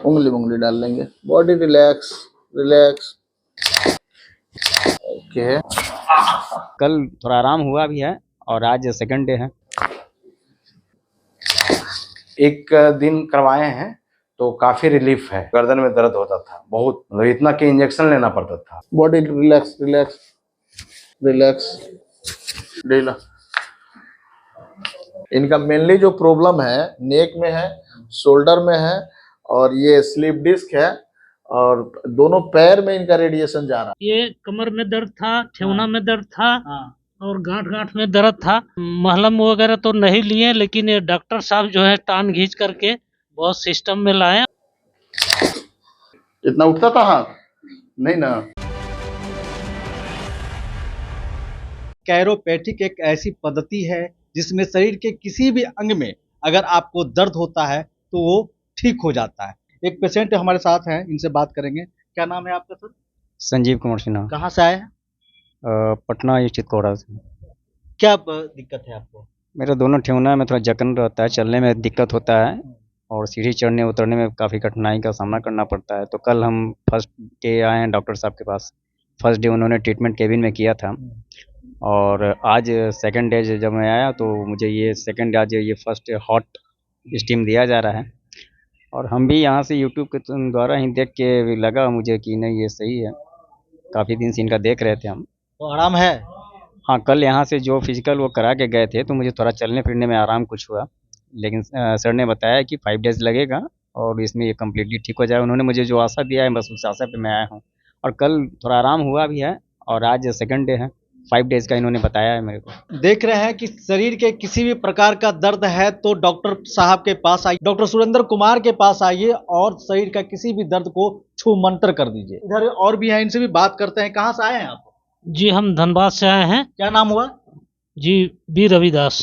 उंगली उंगली डाल लेंगे। Body relax relax. ओके। कल थोड़ा आराम हुआ भी है और आज सेकंड डे है। एक दिन करवाए हैं तो काफी रिलीफ है। गर्दन में दर्द होता था बहुत, मतलब इतना कि इंजेक्शन लेना पड़ता था। बॉडी रिलैक्स रिलैक्स रिलैक्स ढीला। इनका मेनली जो प्रॉब्लम है नेक में है, शोल्डर में है और ये स्लीप डिस्क है और दोनों पैर में इनका रेडिएशन जा रहा है। ये कमर में दर्द था, ठेवना में दर्द था और गांठ गांठ में दर्द था। मलहम वगैरह तो नहीं लिए, लेकिन ये डॉक्टर साहब जो है टान घींच करके बहुत सिस्टम में लाए। इतना उठता था हाथ नहीं ना। कैरोपैथिक एक ऐसी पद्धति है जिसमें शरीर के किसी भी अंग में अगर आपको दर्द होता है तो वो ठीक हो जाता है। एक पेशेंट हमारे साथ हैं, इनसे बात करेंगे। क्या नाम है आपका सर? संजीव कुमार सिन्हा। कहाँ से आए हैं? पटना स्थित कोड़ा से। क्या दिक्कत है आपको? मेरा दोनों ठेहुना में थोड़ा जकन रहता है, चलने में दिक्कत होता है और सीढ़ी चढ़ने उतरने में काफ़ी कठिनाई का सामना करना पड़ता है। तो कल हम फर्स्ट डे आए हैं डॉक्टर साहब के पास। फर्स्ट डे उन्होंने ट्रीटमेंट केबिन में किया था और आज सेकंड डे जब मैं आया तो मुझे ये सेकंड आज ये फर्स्ट हॉट स्टीम दिया जा रहा है और हम भी यहाँ से यूट्यूब के द्वारा ही देख के लगा मुझे कि नहीं ये सही है। काफ़ी दिन से इनका देख रहे थे हम। तो आराम है? हाँ, कल यहाँ से जो फिजिकल वो करा के गए थे तो मुझे थोड़ा चलने फिरने में आराम कुछ हुआ, लेकिन सर ने बताया कि 5 डेज़ लगेगा और इसमें ये कम्प्लीटली ठीक हो जाएगा। उन्होंने मुझे जो आशा दिया है बस उस आशा पे मैं आया हूँ और कल थोड़ा आराम हुआ भी है और आज सेकंड डे है। 5 डेज़ का इन्होंने बताया है मेरे को। देख रहे हैं कि शरीर के किसी भी प्रकार का दर्द है तो डॉक्टर साहब के पास आइए, डॉक्टर सुरेंद्र कुमार के पास आइए और शरीर का किसी भी दर्द को छू मंतर कर दीजिए। इधर और भी हैं, इनसे भी बात करते हैं। कहाँ से आए हैं आप? जी हम धनबाद से आए हैं। क्या नाम हुआ? G B Ravidas.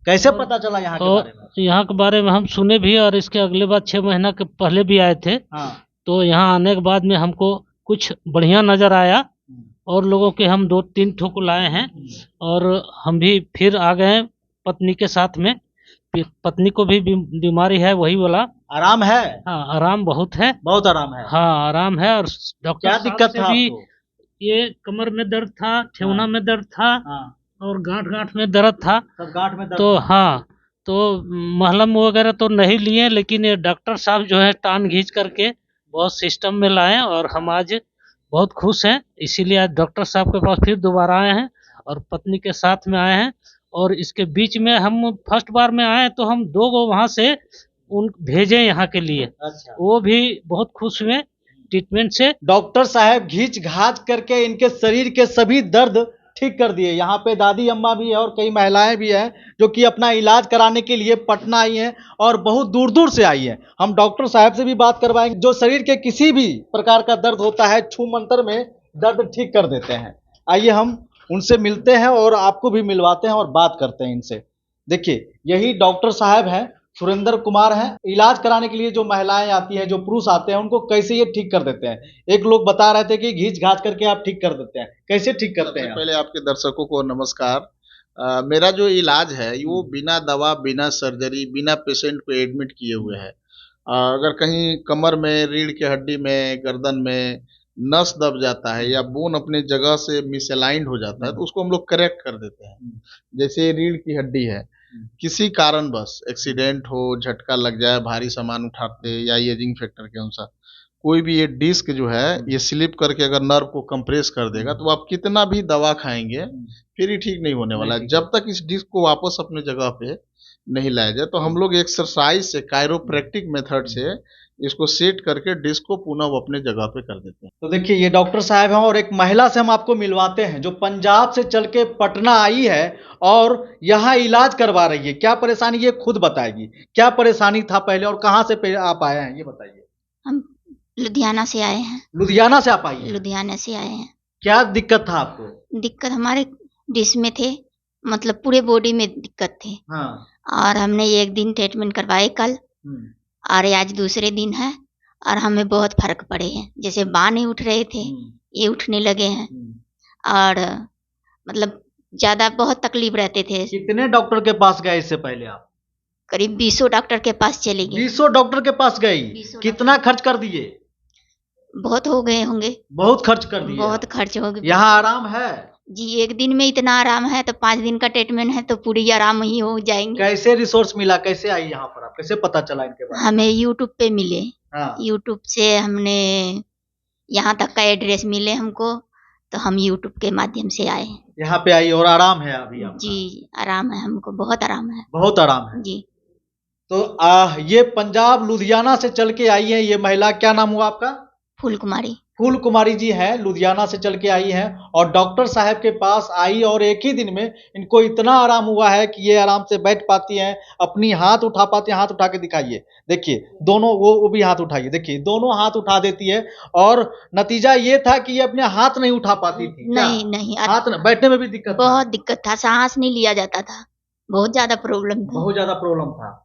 कैसे पता चला यहाँ के बारे में? यहाँ के बारे में हम सुने भी और इसके अगले बार 6 महीना के पहले भी आए थे। तो यहाँ आने के बाद में हमको कुछ बढ़िया नजर आया और लोगों के हम 2-3 ठोक लाए हैं और हम भी फिर आ गए पत्नी के साथ में। पत्नी को भी बीमारी है वही वाला। आराम है? हाँ आराम बहुत है। बहुत आराम है? हाँ आराम है। और डॉक्टर क्या दिक्कत था भी आपको? ये कमर में दर्द था, ठेवना में दर्द था और गांठ गांठ में दर्द था। सब गांठ में दर्द तो था? हाँ, तो मलहम वगैरह तो नहीं लिए, लेकिन ये डॉक्टर साहब जो है टान घींच करके बहुत सिस्टम में लाए और हम आज बहुत खुश हैं। इसीलिए आज डॉक्टर साहब के पास फिर दोबारा आए हैं और पत्नी के साथ में आए हैं। और इसके बीच में हम फर्स्ट बार में आए तो हम 2 गो वहाँ से उन भेजे यहाँ के लिए। अच्छा। वो भी बहुत खुश हुए ट्रीटमेंट से। डॉक्टर साहब घींच घाच करके इनके शरीर के सभी दर्द ठीक कर दिए। यहाँ पे दादी अम्मा भी है और कई महिलाएं भी हैं जो कि अपना इलाज कराने के लिए पटना आई हैं और बहुत दूर दूर से आई हैं। हम डॉक्टर साहब से भी बात करवाएंगे जो शरीर के किसी भी प्रकार का दर्द होता है छू मंतर में दर्द ठीक कर देते हैं। आइए हम उनसे मिलते हैं और आपको भी मिलवाते हैं और बात करते हैं इनसे। देखिए यही डॉक्टर साहब हैं, सुरेंद्र कुमार हैं। इलाज कराने के लिए जो महिलाएं आती हैं, जो पुरुष आते हैं, उनको कैसे ये ठीक कर देते हैं। एक लोग बता रहे थे कि घींच घाच करके आप ठीक कर देते हैं, कैसे ठीक करते हैं? पहले आपके दर्शकों को नमस्कार। मेरा जो इलाज है वो बिना दवा, बिना सर्जरी, बिना पेशेंट को एडमिट किए हुए है। अगर कहीं कमर में, रीढ़ की हड्डी में, गर्दन में नस दब जाता है या बोन अपने जगह से मिसअलाइंड हो जाता है तो उसको हम लोग करेक्ट कर देते हैं। जैसे रीढ़ की हड्डी है, किसी कारणवश एक्सीडेंट हो, झटका लग जाए भारी सामान उठाते या एजिंग फैक्टर के अनुसार, कोई भी ये डिस्क जो है ये स्लिप करके अगर नर्व को कंप्रेस कर देगा तो आप कितना भी दवा खाएंगे फिर ही ठीक नहीं होने वाला है। जब तक इस डिस्क को वापस अपने जगह पे नहीं लाया जाए तो हम लोग एक्सरसाइज से, कायरोप्रैक्टिक मेथड से इसको सेट करके डिस्क को पुनः वो अपने जगह पे कर देते हैं। तो देखिए ये डॉक्टर साहब हैं और एक महिला से हम आपको मिलवाते हैं जो पंजाब से चल के पटना आई है और यहाँ इलाज करवा रही है। क्या परेशानी ये खुद बताएगी। क्या परेशानी था पहले और कहाँ से आप आए हैं ये बताइए। हम लुधियाना से आए हैं। लुधियाना से आप आई हैं? लुधियाना से आए हैं। क्या दिक्कत था आपको? दिक्कत हमारे डिस्क में थे, मतलब पूरे बॉडी में दिक्कत थी। हाँ। और हमने एक दिन ट्रीटमेंट करवाए कल और आज दूसरे दिन है और हमें बहुत फर्क पड़े हैं। जैसे बाँह नहीं उठ रहे थे ये उठने लगे हैं और मतलब ज्यादा बहुत तकलीफ रहते थे। कितने डॉक्टर के पास गए इससे पहले आप? करीब 20 डॉक्टर के पास चली गई। 20 डॉक्टर के पास गई, 20 कितना खर्च कर दिए? बहुत हो गए होंगे, बहुत खर्च कर दिए। बहुत खर्च हो गए। यहाँ आराम है? जी, एक दिन में इतना आराम है तो 5 दिन का ट्रीटमेंट है तो पूरी आराम ही हो जाएंगे। कैसे रिसोर्स मिला, कैसे आई यहाँ पर, आप कैसे पता चला इनके बारे में? हमें यूट्यूब पे मिले, हाँ। यूट्यूब से हमने यहाँ तक का एड्रेस मिले हमको, तो हम यूट्यूब के माध्यम से आए। यहाँ पे आई और आराम है अभी आपका? जी, आराम है, हमको बहुत आराम है। बहुत आराम है जी। तो ये पंजाब लुधियाना से चल के आई है ये महिला, क्या नाम हुआ आपका? फूल कुमारी। फूल कुमारी जी हैं, लुधियाना से चल के आई हैं और डॉक्टर साहब के पास आई और एक ही दिन में इनको इतना आराम हुआ है कि ये आराम से बैठ पाती हैं, अपनी हाथ उठा पाती हैं। हाथ उठा के दिखाइए, देखिए दोनों, वो भी हाथ उठाइए, देखिए दोनों हाथ उठा देती है। और नतीजा ये था कि ये अपने हाथ नहीं उठा पाती थी। नहीं नहीं, हाथ बैठने में भी दिक्कत, बहुत दिक्कत था, सांस नहीं लिया जाता था, बहुत ज्यादा प्रॉब्लम था। बहुत ज्यादा प्रॉब्लम था,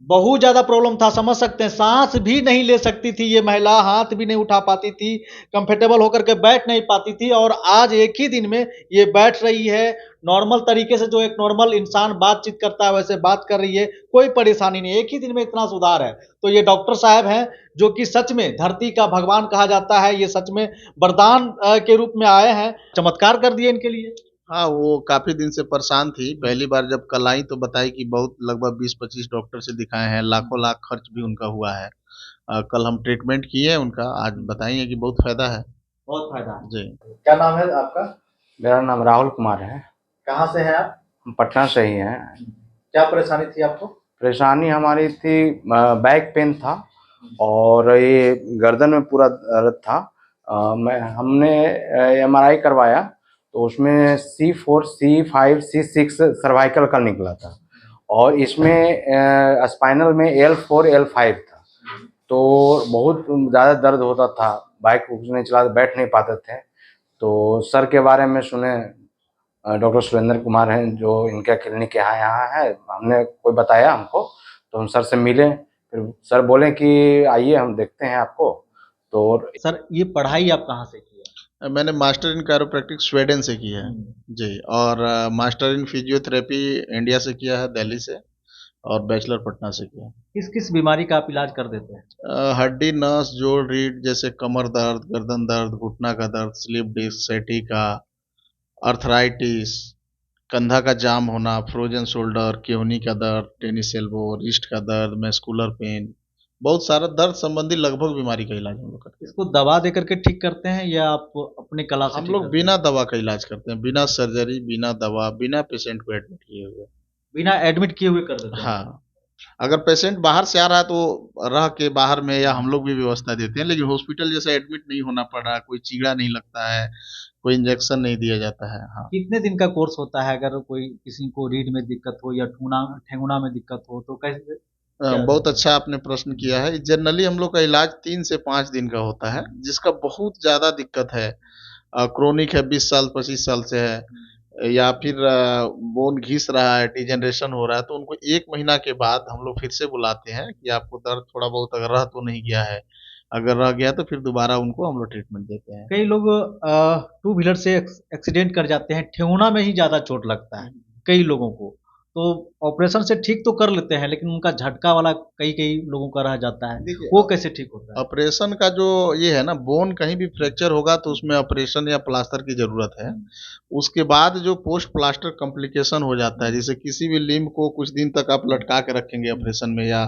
बहुत ज्यादा प्रॉब्लम था, समझ सकते हैं। सांस भी नहीं ले सकती थी ये महिला, हाथ भी नहीं उठा पाती थी, कंफर्टेबल होकर के बैठ नहीं पाती थी। और आज एक ही दिन में ये बैठ रही है, नॉर्मल तरीके से, जो एक नॉर्मल इंसान बातचीत करता है वैसे बात कर रही है, कोई परेशानी नहीं। एक ही दिन में इतना सुधार है। तो ये डॉक्टर साहब हैं जो कि सच में धरती का भगवान कहा जाता है, ये सच में वरदान के रूप में आए हैं, चमत्कार कर दिए इनके लिए। हाँ, वो काफ़ी दिन से परेशान थी। पहली बार जब कल आई तो बताई कि बहुत लगभग 20-25 डॉक्टर से दिखाए हैं, लाखों लाख खर्च भी उनका हुआ है। कल हम ट्रीटमेंट किए उनका, आज बताई है कि बहुत फ़ायदा है। बहुत फायदा है जी। क्या नाम है आपका? मेरा नाम राहुल कुमार है। कहाँ से हैं आप? हम पटना से ही हैं। क्या परेशानी थी आपको? परेशानी हमारी थी, बैक पेन था और ये गर्दन में पूरा दर्द था। हमने MRI करवाया तो उसमें C4, C5, C6 सर्वाइकल का निकला था और इसमें स्पाइनल में L4, L5 था। तो बहुत ज़्यादा दर्द होता था, बाइक नहीं चला, बैठ नहीं पाते थे। तो सर के बारे में सुने, डॉक्टर सुरेंद्र कुमार हैं जो इनका क्लिनिक यहाँ है, हमने कोई बताया हमको, तो हम सर से मिले, फिर सर बोले कि आइए हम देखते हैं आपको। तो सर ये पढ़ाई आप कहाँ से की है? मैंने मास्टर इन कैरोप्रैक्टिक स्वीडन से की है जी, और मास्टर इन फिजियोथेरेपी इंडिया से किया है, दिल्ली से, और बैचलर पटना से किया। किस किस बीमारी का आप इलाज कर देते हैं? हड्डी, नस, जोड़, रीढ़, जैसे कमर दर्द, गर्दन दर्द, घुटना का दर्द, स्लिप डिस्क, सैटिका, अर्थराइटिस, कंधा का जाम होना, फ्रोजन शोल्डर, केहनी का दर्द, टेनिस एल्बो, रिस्ट का दर्द, मैस्कुलर पेन, बहुत सारा दर्द संबंधी लगभग बीमारी का इलाज हम लोग करते हैं। इसको दवा दे करके ठीक करते हैं या आप अपने कला से हम ठीक लोग करते हैं? बिना दवा का इलाज करते हैं, बिना सर्जरी, बिना दवा, बिना पेशेंट को एडमिट किए हुए। बिना एडमिट किए हुए कर देते हैं? हाँ, अगर पेशेंट बाहर से आ रहा है तो रह के बाहर में या हम लोग भी व्यवस्था देते हैं, लेकिन हॉस्पिटल जैसा एडमिट नहीं होना पड़ रहा, कोई चीड़ा नहीं लगता है, कोई इंजेक्शन नहीं दिया जाता है। हाँ, कितने दिन का कोर्स होता है? अगर कोई किसी को रीढ़ में दिक्कत हो या ठेंगुना में दिक्कत हो तो कैसे? बहुत अच्छा आपने प्रश्न किया है। जनरली हम लोग का इलाज 3 से 5 दिन का होता है। जिसका बहुत ज़्यादा दिक्कत है, क्रोनिक है, 20 साल 25 साल से है, या फिर बोन घिस रहा है, डिजेनरेशन हो रहा है, तो उनको 1 महीना के बाद हम लोग फिर से बुलाते हैं कि आपको दर्द थोड़ा बहुत अगर रह तो नहीं गया है, अगर रह गया तो फिर दोबारा उनको हम लोग ट्रीटमेंट देते हैं। कई लोग टू व्हीलर से एक्सीडेंट कर जाते हैं, ठेहुना में ही ज़्यादा चोट लगता है कई लोगों को, तो ऑपरेशन से ठीक तो कर लेते हैं लेकिन उनका झटका वाला कई कई लोगों का रह जाता है, देखिए, वो कैसे ठीक होता है? ऑपरेशन का जो ये है ना, बोन कहीं भी फ्रैक्चर होगा तो उसमें ऑपरेशन या प्लास्टर की ज़रूरत है। उसके बाद जो पोस्ट प्लास्टर कॉम्प्लिकेशन हो जाता है, जैसे किसी भी लिम्ब को कुछ दिन तक आप लटका के रखेंगे ऑपरेशन में या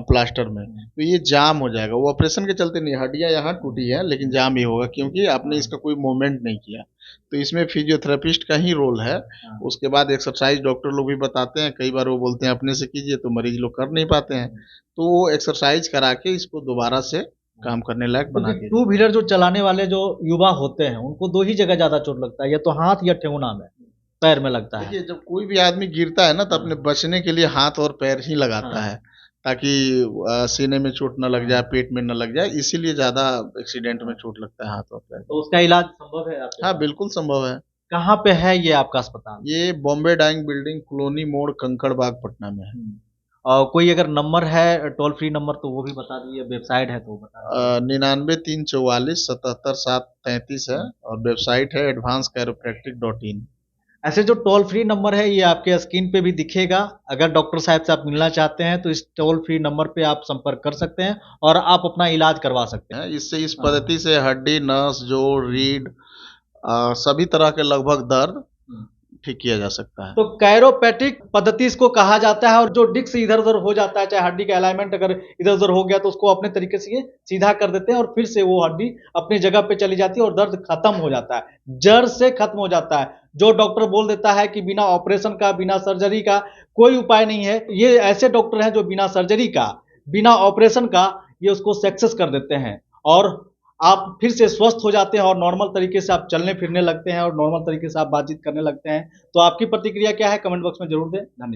प्लास्टर में, तो ये जाम हो जाएगा। वो ऑपरेशन के चलते नहीं, हड्डियाँ यहाँ टूटी है लेकिन जाम ही होगा क्योंकि आपने इसका कोई मूवमेंट नहीं किया। तो इसमें फिजियोथेरेपिस्ट का ही रोल है। उसके बाद एक्सरसाइज डॉक्टर लोग भी बताते हैं, कई बार वो बोलते हैं अपने से कीजिए तो मरीज लोग कर नहीं पाते हैं, तो वो एक्सरसाइज करा के इसको दोबारा से काम करने लायक बना क्योंकि दिया। टू व्हीलर जो चलाने वाले जो युवा होते हैं उनको दो ही जगह ज़्यादा चोट लगता है, या तो हाथ या ठेहुना में, पैर में लगता है। देखिए, जब कोई भी आदमी गिरता है ना तो अपने बचने के लिए हाथ और पैर ही लगाता है, ताकि सीने में चोट न लग जाए, पेट में न लग जाए, इसीलिए ज़्यादा एक्सीडेंट में चोट लगता है हाथ और पैर। तो उसका इलाज संभव है आपके हाँ, पास? बिल्कुल संभव है। कहाँ पे है ये आपका अस्पताल? ये बॉम्बे डाइंग बिल्डिंग, कॉलोनी मोड़, कंकड़ बाग, पटना में है। और कोई अगर नंबर है टोल फ्री नंबर तो वो भी बता दीजिए, वेबसाइट है तो वो बता दीजिए। 99 344 77 7 33 है, और वेबसाइट है advancedchiropractic.in। ऐसे जो टोल फ्री नंबर है ये आपके स्क्रीन पे भी दिखेगा। अगर डॉक्टर साहब से आप मिलना चाहते हैं तो इस टोल फ्री नंबर पे आप संपर्क कर सकते हैं और आप अपना इलाज करवा सकते हैं। इससे इस पद्धति से हड्डी, नस, जोड़, रीढ़ सभी तरह के लगभग दर्द ठीक किया जा सकता है। तो कैरोपैटिक पद्धति इसको कहा जाता है। और जो डिस्क इधर उधर हो जाता है, चाहे हड्डी का अलाइनमेंट अगर इधर उधर हो गया तो उसको अपने तरीके से ये सीधा कर देते हैं और फिर से वो हड्डी अपनी जगह पे चली जाती है और दर्द खत्म हो जाता है, जड़ से खत्म हो जाता है। जो डॉक्टर बोल देता है कि बिना ऑपरेशन का, बिना सर्जरी का कोई उपाय नहीं है, ये ऐसे डॉक्टर हैं जो बिना सर्जरी का, बिना ऑपरेशन का ये उसको सक्सेस कर देते हैं और आप फिर से स्वस्थ हो जाते हैं और नॉर्मल तरीके से आप चलने फिरने लगते हैं और नॉर्मल तरीके से आप बातचीत करने लगते हैं। तो आपकी प्रतिक्रिया क्या है, कमेंट बॉक्स में जरूर दें। धन्यवाद।